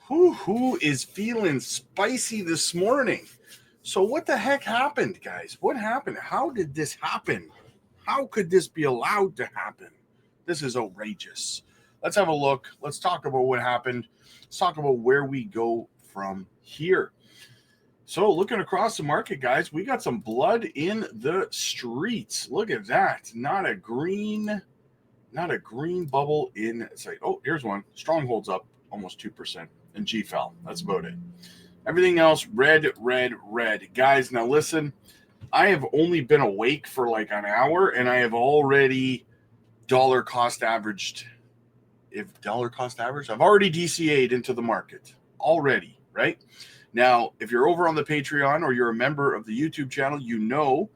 Who is feeling spicy this morning? So what the heck happened, guys? What happened? How did this happen? How could this be allowed to happen? This is outrageous. Let's have a look. Let's talk about what happened. Let's talk about where we go from here. So looking across the market, guys, we got some blood in the streets. Look at that. Not a green bubble in sight. Oh, here's one. Stronghold's up almost 2%. And G fell. That's about it. Everything else, red, red, red. Guys, now listen, I have only been awake for like an hour, and I have already dollar cost averaged. I've already DCA'd into the market already, right? Now, if you're over on the Patreon or you're a member of the YouTube channel, you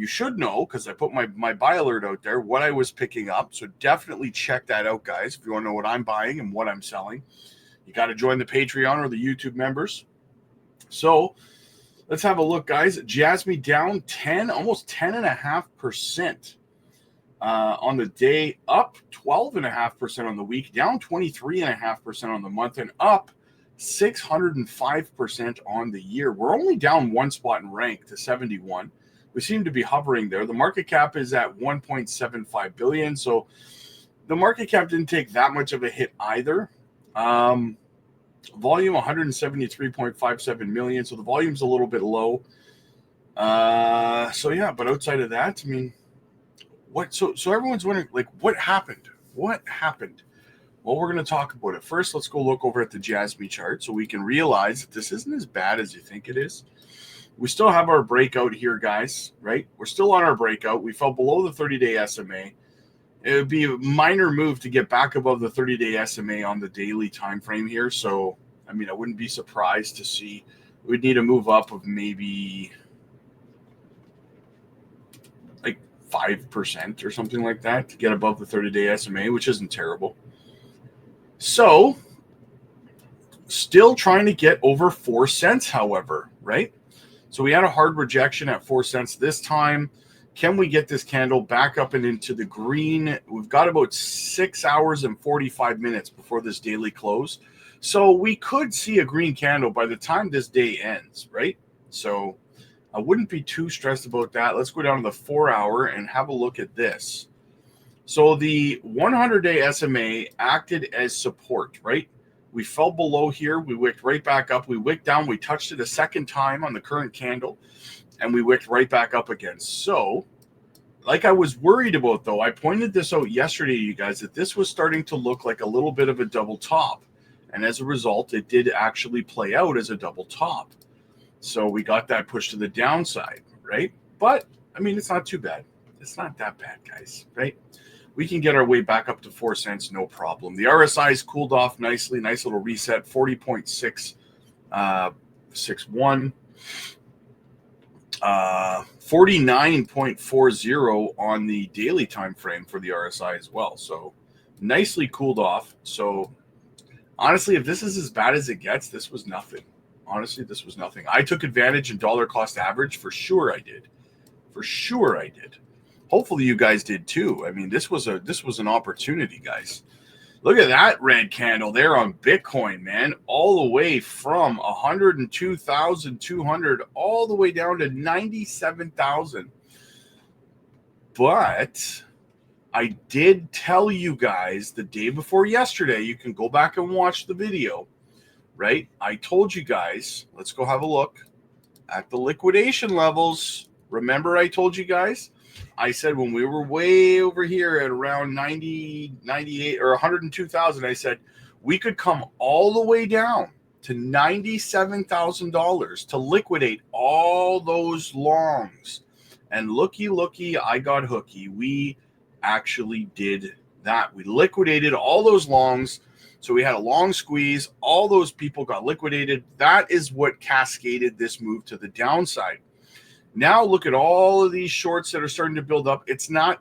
should know, because I put my buy alert out there, what I was picking up. So definitely check that out, guys, if you want to know what I'm buying and what I'm selling. You got to join the Patreon or the YouTube members. So let's have a look, guys. JASMY down 10, almost 10.5% on the day, up 12.5% on the week, down 23.5% on the month, and up 605% on the year. We're only down one spot in rank to 71. We seem to be hovering there. The market cap is at 1.75 billion. So the market cap didn't take that much of a hit either. Volume 173.57 million, so the volume's a little bit low. So yeah, but outside of that, I mean, what? So everyone's wondering, like, what happened? What happened? Well, we're going to talk about it. First, let's go look over at the JASMY chart so we can realize that this isn't as bad as you think it is. We still have our breakout here, guys, right? We're still on our breakout. We fell below the 30-day SMA. It would be a minor move to get back above the 30-day SMA on the daily time frame here. So, I mean, I wouldn't be surprised to see we'd need a move up of maybe like 5% or something like that to get above the 30-day SMA, which isn't terrible. So, still trying to get over 4 cents, however, right? So we had a hard rejection at 4 cents this time. Can we get this candle back up and into the green? We've got about 6 hours and 45 minutes before this daily close. So we could see a green candle by the time this day ends, right? So I wouldn't be too stressed about that. Let's go down to the 4 hour and have a look at this. So the 100-day SMA acted as support, right? We fell below here. We wicked right back up. We wicked down. We touched it a second time on the current candle. And we wicked right back up again. So, like I was worried about, though, I pointed this out yesterday to you guys, that this was starting to look like a little bit of a double top. And as a result, it did actually play out as a double top. So we got that pushed to the downside, right? But, I mean, it's not too bad. It's not that bad, guys, right? We can get our way back up to 4 cents, no problem. The RSI's cooled off nicely. Nice little reset, 40.661. 49.40 on the daily time frame for the RSI as well. So nicely cooled off. So honestly, if this is as bad as it gets, this was nothing. Honestly, this was nothing. I took advantage in dollar cost average. For sure I did. For sure I did. Hopefully you guys did too. I mean, this was an opportunity, guys. Look at that red candle there on Bitcoin, man. All the way from 102,200 all the way down to 97,000. But I did tell you guys the day before yesterday, you can go back and watch the video, right? I told you guys, let's go have a look at the liquidation levels. Remember I told you guys? I said when we were way over here at around 90, 98, or 102,000, I said we could come all the way down to $97,000 to liquidate all those longs. And looky, I got hooky. We actually did that. We liquidated all those longs. So we had a long squeeze. All those people got liquidated. That is what cascaded this move to the downside. Now look at all of these shorts that are starting to build up. It's not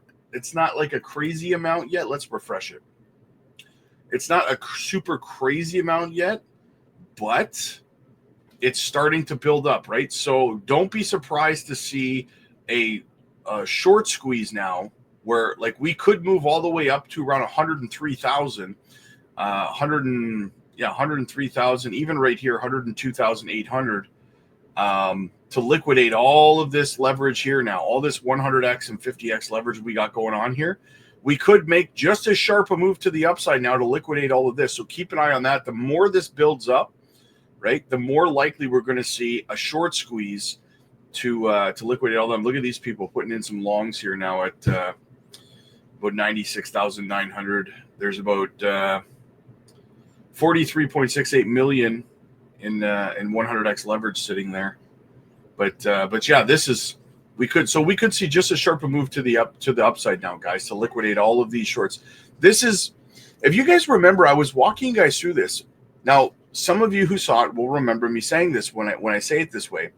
like a crazy amount yet. Let's refresh it. It's not a super crazy amount yet, but it's starting to build up, right? So don't be surprised to see a short squeeze now where like we could move all the way up to around 103,000, yeah, 103,000, even right here, 102,800, to liquidate all of this leverage here now, all this 100x and 50x leverage we got going on here. We could make just as sharp a move to the upside now to liquidate all of this. So keep an eye on that. The more this builds up, right, the more likely we're going to see a short squeeze to liquidate all of them. Look at these people putting in some longs here now at about 96,900. There's about 43.68 million in 100x leverage sitting there. But yeah, this is we could see just as sharp a move to the upside now, guys, to liquidate all of these shorts. This is, if you guys remember, I was walking you guys through this. Now, some of you who saw it will remember me saying this when I say it this way.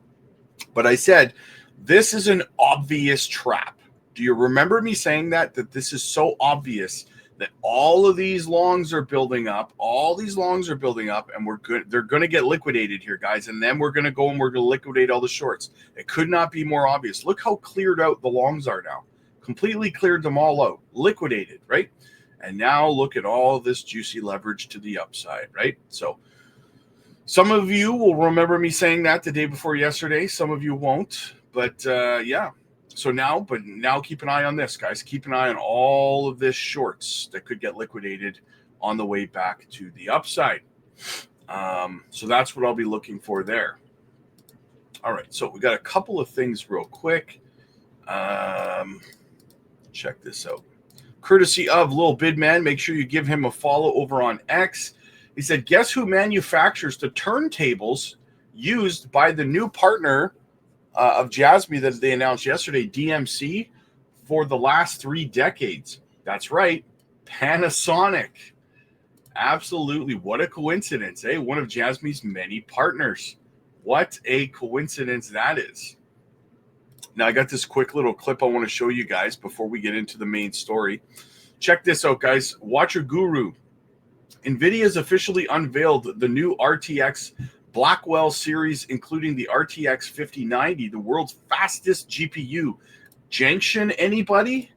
But I said this is an obvious trap. Do you remember me saying that this is so obvious that all of these longs are building up, and we're good. They're going to get liquidated here, guys, and then we're going to go and we're going to liquidate all the shorts. It could not be more obvious. Look how cleared out the longs are now. Completely cleared them all out, liquidated, right? And now look at all this juicy leverage to the upside, right? So some of you will remember me saying that the day before yesterday. Some of you won't, but yeah. So now keep an eye on this, guys. Keep an eye on all of this shorts that could get liquidated on the way back to the upside. So that's what I'll be looking for there. All right, so we got a couple of things real quick. Check this out. Courtesy of Lil Bidman, make sure you give him a follow over on X. He said, guess who manufactures the turntables used by the new partner of JASMY that they announced yesterday, DMC, for the last 3 decades? That's right, Panasonic. Absolutely. What a coincidence, eh? One of JASMY's many partners. What a coincidence that is. Now, I got this quick little clip I want to show you guys before we get into the main story. Check this out, guys. Watcher Guru. Nvidia has officially unveiled the new RTX Blackwell series, including the RTX 5090, the world's fastest GPU. Junction, anybody?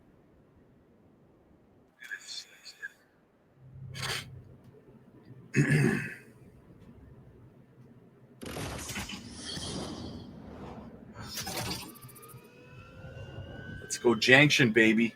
Let's go Junction, baby.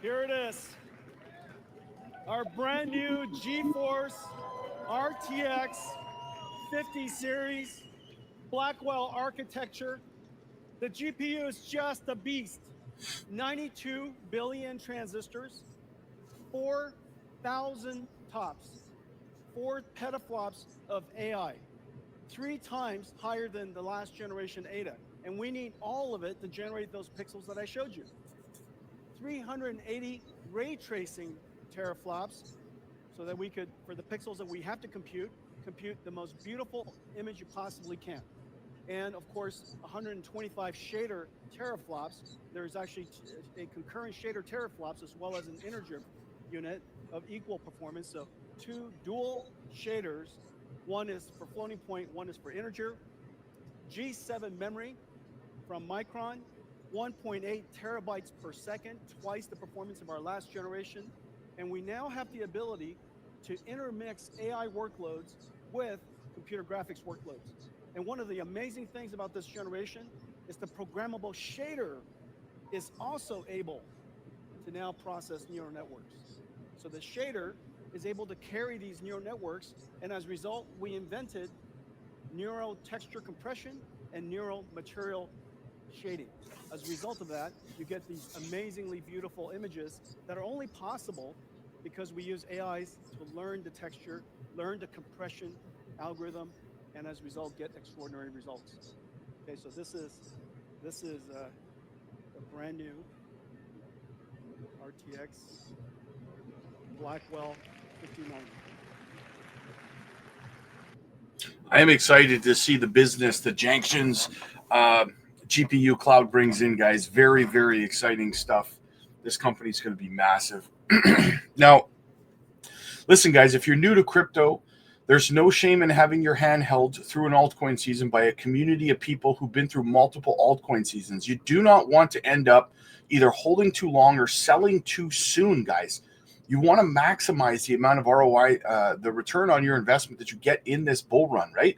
Here it is, our brand new GeForce RTX 50 series Blackwell architecture. The GPU is just a beast. 92 billion transistors, 4,000 tops, 4 petaflops of AI, 3 times higher than the last generation ADA. And we need all of it to generate those pixels that I showed you. 380 ray tracing teraflops, so that we could, for the pixels that we have to compute the most beautiful image you possibly can. And of course, 125 shader teraflops. There's actually a concurrent shader teraflops as well as an integer unit of equal performance. So 2 dual shaders. One is for floating point, one is for integer. G7 memory from Micron. 1.8 terabytes per second, twice the performance of our last generation. And we now have the ability to intermix AI workloads with computer graphics workloads. And one of the amazing things about this generation is the programmable shader is also able to now process neural networks. So the shader is able to carry these neural networks, and as a result, we invented neural texture compression and neural material shading. As a result of that, you get these amazingly beautiful images that are only possible because we use AIs to learn the texture, learn the compression algorithm, and as a result, get extraordinary results. Okay, so this is a brand new RTX Blackwell 5090. I am excited to see the business, the Junctions GPU cloud brings in, guys. Very, very exciting stuff. This company's going to be massive. Now, listen, guys, if you're new to crypto, there's no shame in having your hand held through an altcoin season by a community of people who've been through multiple altcoin seasons. You do not want to end up either holding too long or selling too soon, guys. You want to maximize the amount of ROI, the return on your investment that you get in this bull run, right?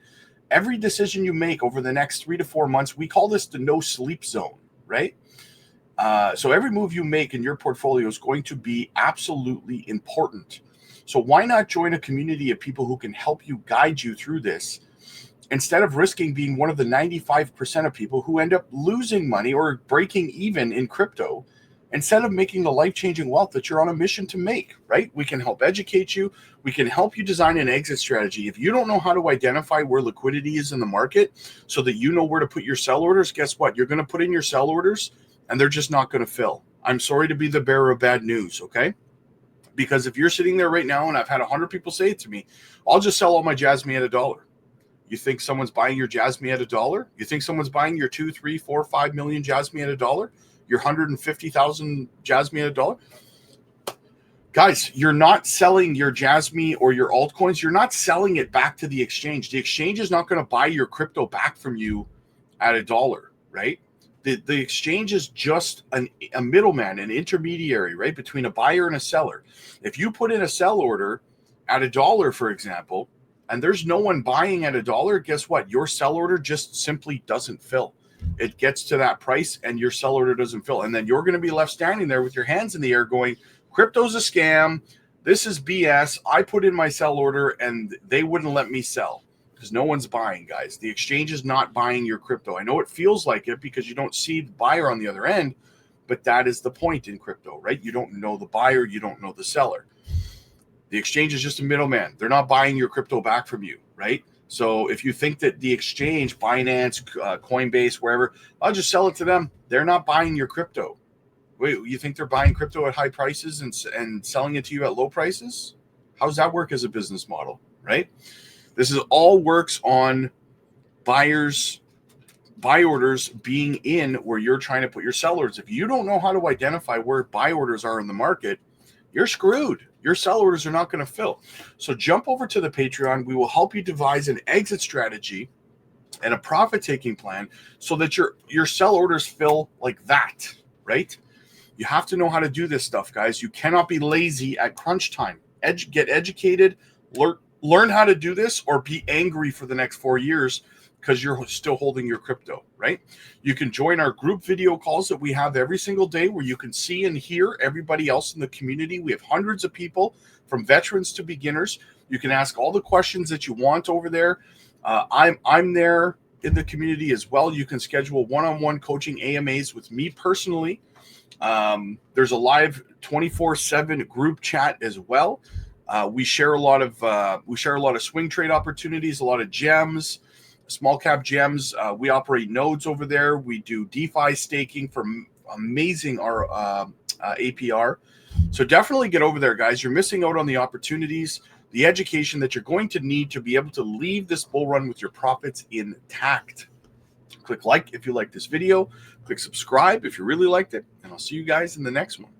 Every decision you make over the next 3 to 4 months, we call this the no sleep zone, right? So every move you make in your portfolio is going to be absolutely important. So why not join a community of people who can help you, guide you through this, instead of risking being one of the 95% of people who end up losing money or breaking even in crypto, instead of making the life-changing wealth that you're on a mission to make, right? We can help educate you. We can help you design an exit strategy. If you don't know how to identify where liquidity is in the market so that you know where to put your sell orders, guess what? You're going to put in your sell orders and they're just not going to fill. I'm sorry to be the bearer of bad news, okay? Because if you're sitting there right now, and I've had 100 people say it to me, I'll just sell all my JASMY at $1. You think someone's buying your JASMY at $1? You think someone's buying your 2, 3, 4, 5 million JASMY at $1? Your 150,000 JASMY at $1? Guys, you're not selling your JASMY or your altcoins. You're not selling it back to the exchange. The exchange is not going to buy your crypto back from you at $1, right? The exchange is just a middleman, an intermediary, right, between a buyer and a seller. If you put in a sell order at $1, for example, and there's no one buying at $1, guess what? Your sell order just simply doesn't fill. It gets to that price and your sell order doesn't fill. And then you're going to be left standing there with your hands in the air going, crypto's a scam. This is BS. I put in my sell order and they wouldn't let me sell. Because no one's buying, guys. The exchange is not buying your crypto. I know it feels like it because you don't see the buyer on the other end, but that is the point in crypto, right? You don't know the buyer, you don't know the seller. The exchange is just a middleman. They're not buying your crypto back from you, right? So if you think that the exchange, Binance, Coinbase, wherever, I'll just sell it to them. They're not buying your crypto. Wait, you think they're buying crypto at high prices and selling it to you at low prices? How does that work as a business model, right? This is all works on buyers, buy orders being in where you're trying to put your sell orders. If you don't know how to identify where buy orders are in the market, you're screwed. Your sell orders are not going to fill. So jump over to the Patreon. We will help you devise an exit strategy and a profit-taking plan so that your sell orders fill like that, right? You have to know how to do this stuff, guys. You cannot be lazy at crunch time. Get educated, learn how to do this, or be angry for the next 4 years because you're still holding your crypto, right? You can join our group video calls that we have every single day where you can see and hear everybody else in the community. We have hundreds of people from veterans to beginners. You can ask all the questions that you want over there. I'm there in the community as well. You can schedule one-on-one coaching AMAs with me personally. There's a live 24/7 group chat as well. We share a lot of swing trade opportunities, a lot of gems, small cap gems. We operate nodes over there. We do DeFi staking for amazing APR. So definitely get over there, guys. You're missing out on the opportunities, the education that you're going to need to be able to leave this bull run with your profits intact. Click like if you like this video. Click subscribe if you really liked it. And I'll see you guys in the next one.